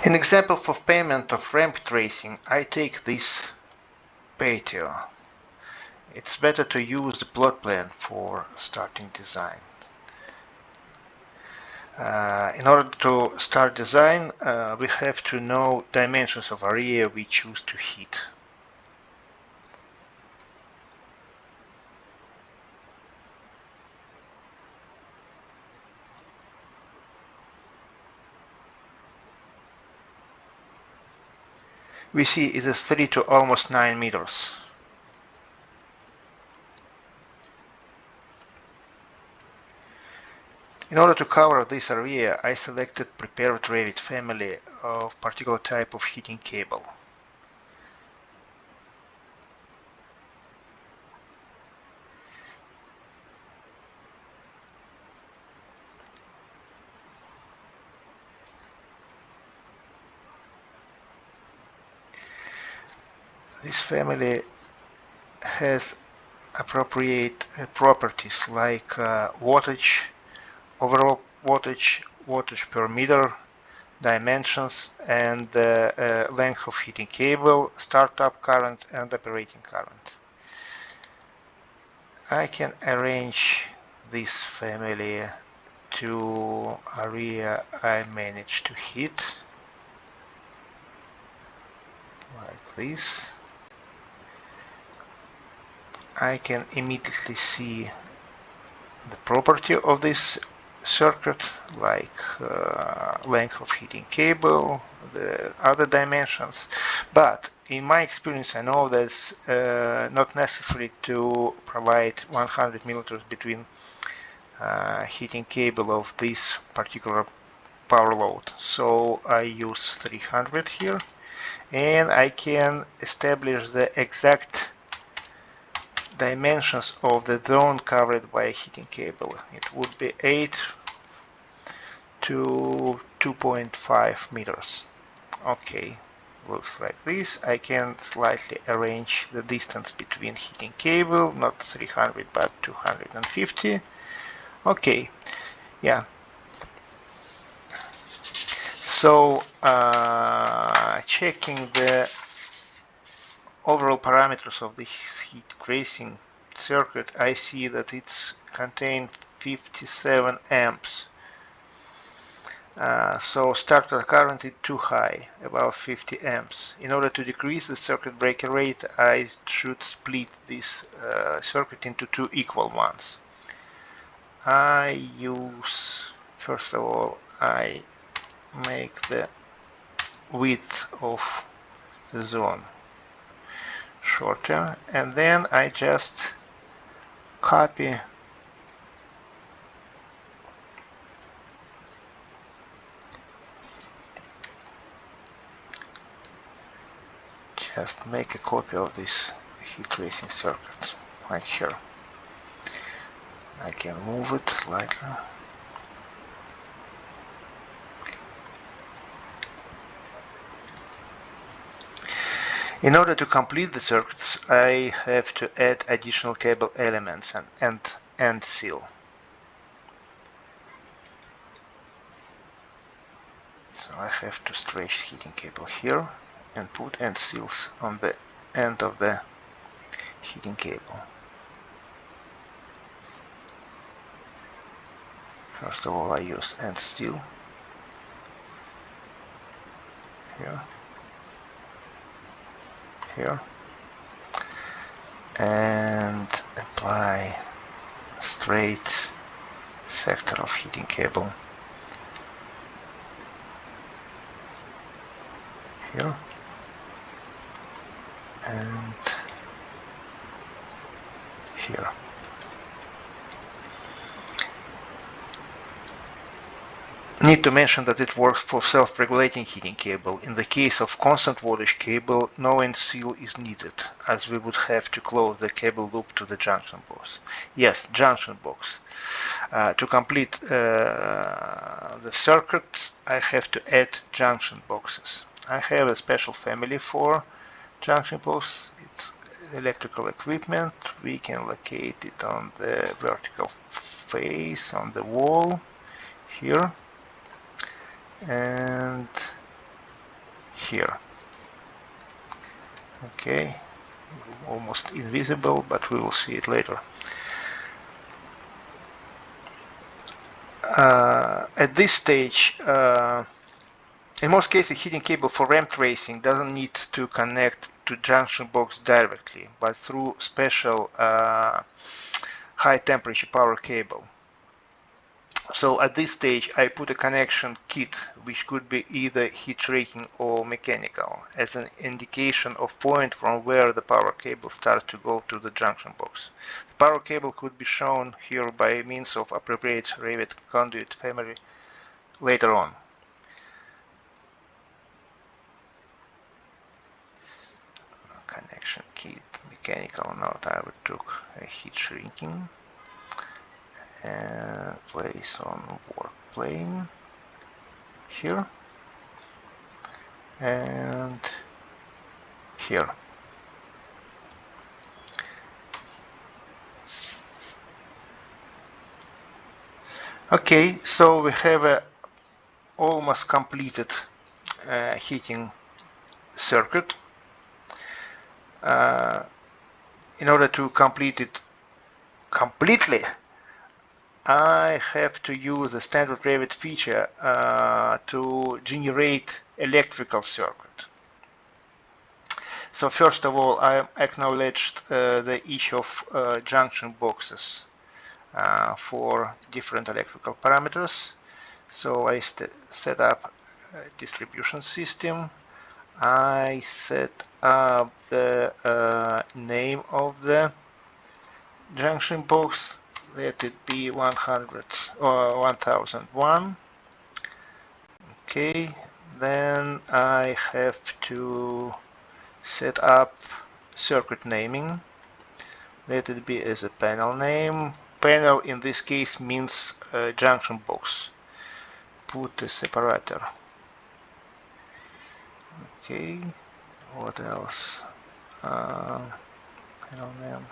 In example of payment of ramp tracing, I take this Patio. It's better to use the plot plan for starting design. In order to start design, we have to know dimensions of area we choose to heat. We see it is 3 to almost 9 meters. In order to cover this area, I selected prepared Revit family of particular type of heating cable. This family has appropriate properties like wattage, overall wattage, wattage per meter, dimensions, and length of heating cable, startup current, and operating current. I can arrange this family to area I manage to heat, like this. I can immediately see the property of this circuit, like length of heating cable, the other dimensions. But in my experience, I know that's not necessary to provide 100 millimeters between heating cable of this particular power load. So I use 300 here, and I can establish the exact dimensions of the zone covered by a heating cable. It would be 8 to 2.5 meters. Okay, looks like this. I can slightly arrange the distance between heating cable, not 300 but 250. Okay, yeah. So checking the overall parameters of this heat tracing circuit, I see that it's contained 57 amps. So starter current is too high, about 50 amps. In order to decrease the circuit breaker rate, I should split this circuit into two equal ones. I use, first of all, I make the width of the zone shorter, and then I just copy make a copy of this heat tracing circuit, like here. I can move it slightly. In order to complete the circuits, I have to add additional cable elements and end seal. So I have to stretch heating cable here and put end seals on the end of the heating cable. First of all, I use end seal here, and apply straight sector of heating cable here and here. Need to mention that it works for self-regulating heating cable. In the case of constant wattage cable, no end seal is needed, as we would have to close the cable loop to the junction box. Yes, junction box. To complete the circuit, I have to add junction boxes. I have a special family for junction box. It's electrical equipment. We can locate it on the vertical face on the wall here. And here. Okay, almost invisible, but we will see it later. At this stage, in most cases, heating cable for ramp tracing doesn't need to connect to junction box directly, but through special high temperature power cable. So at this stage, I put a connection kit, which could be either heat tracking or mechanical, as an indication of point from where the power cable starts to go to the junction box. The power cable could be shown here by means of appropriate Revit conduit family later on. Connection kit, mechanical node. I would took a heat shrinking and place on work plane here and here. Okay, so we have a almost completed heating circuit. In order to complete it completely, I have to use a standard Revit feature to generate electrical circuit. So first of all, I acknowledged each of junction boxes for different electrical parameters. So I set up a distribution system. I set up the name of the junction box. Let it be 100 or 1001. Okay, then I have to set up circuit naming. Let it be as a panel name. Panel in this case means junction box. Put a separator. Okay, what else? Panel name.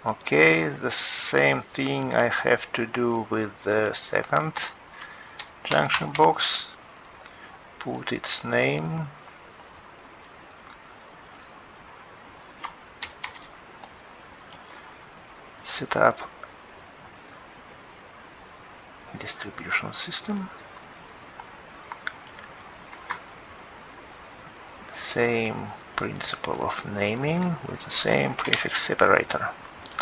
Okay, the same thing I have to do with the second junction box. Put its name. Set up distribution system. Same principle of naming with the same prefix separator.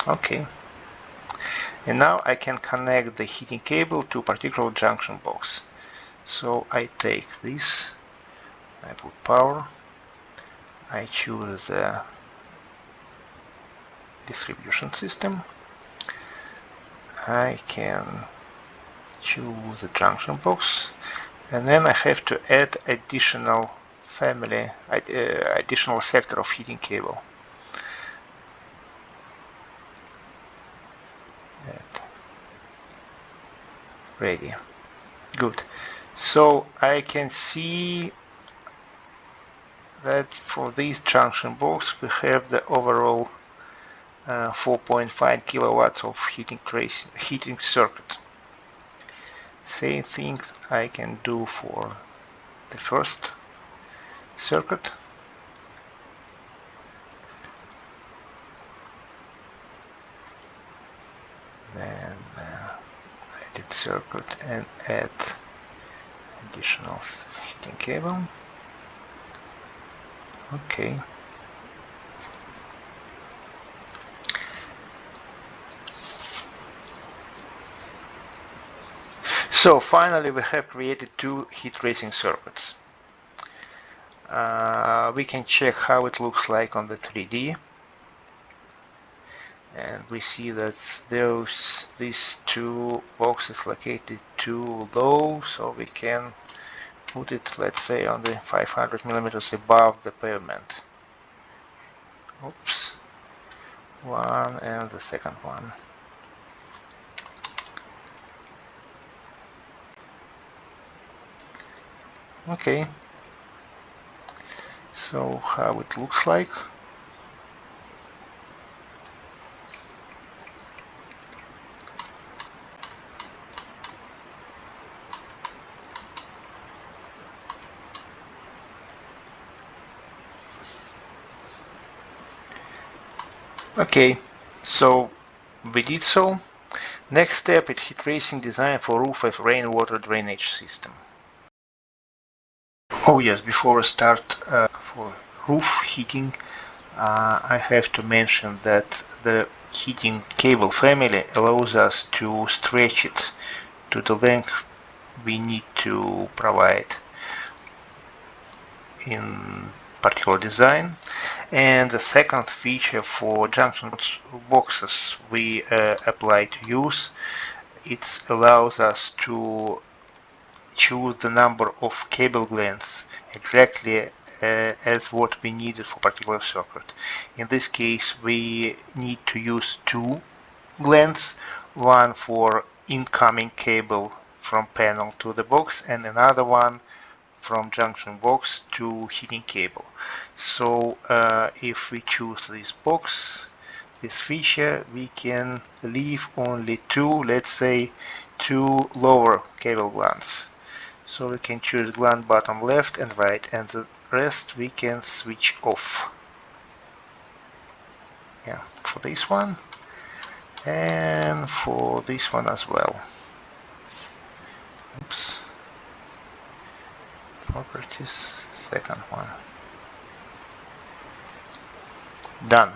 Okay. And now I can connect the heating cable to a particular junction box. So I take this, I put power, I choose the distribution system, I can choose the junction box, and then I have to add additional family, additional sector of heating cable. Ready. Good. So I can see that for this junction box we have the overall 4.5 kilowatts of heating circuit. Same things I can do for the first circuit. Then edit circuit and add additional heating cable. Okay. So finally we have created two heat tracing circuits. We can check how it looks like on the 3D. And we see that these two boxes located too low, so we can put it, let's say, on the 500 millimeters above the pavement. Oops. One and the second one. Okay. So how it looks like. Okay, so we did so. Next step is heat tracing design for roof as rainwater drainage system. Oh yes, before I start for roof heating, I have to mention that the heating cable family allows us to stretch it to the length we need to provide in particular design. And the second feature for junction boxes we apply to use, it allows us to choose the number of cable glands exactly as what we needed for particular circuit. In this case, we need to use two glands, one for incoming cable from panel to the box and another one from junction box to heating cable. So if we choose this box, this feature, we can leave only two, let's say, two lower cable glands. So we can choose gland bottom left and right, and the rest we can switch off. Yeah, for this one and for this one as well. Oops. Properties, second one. Done.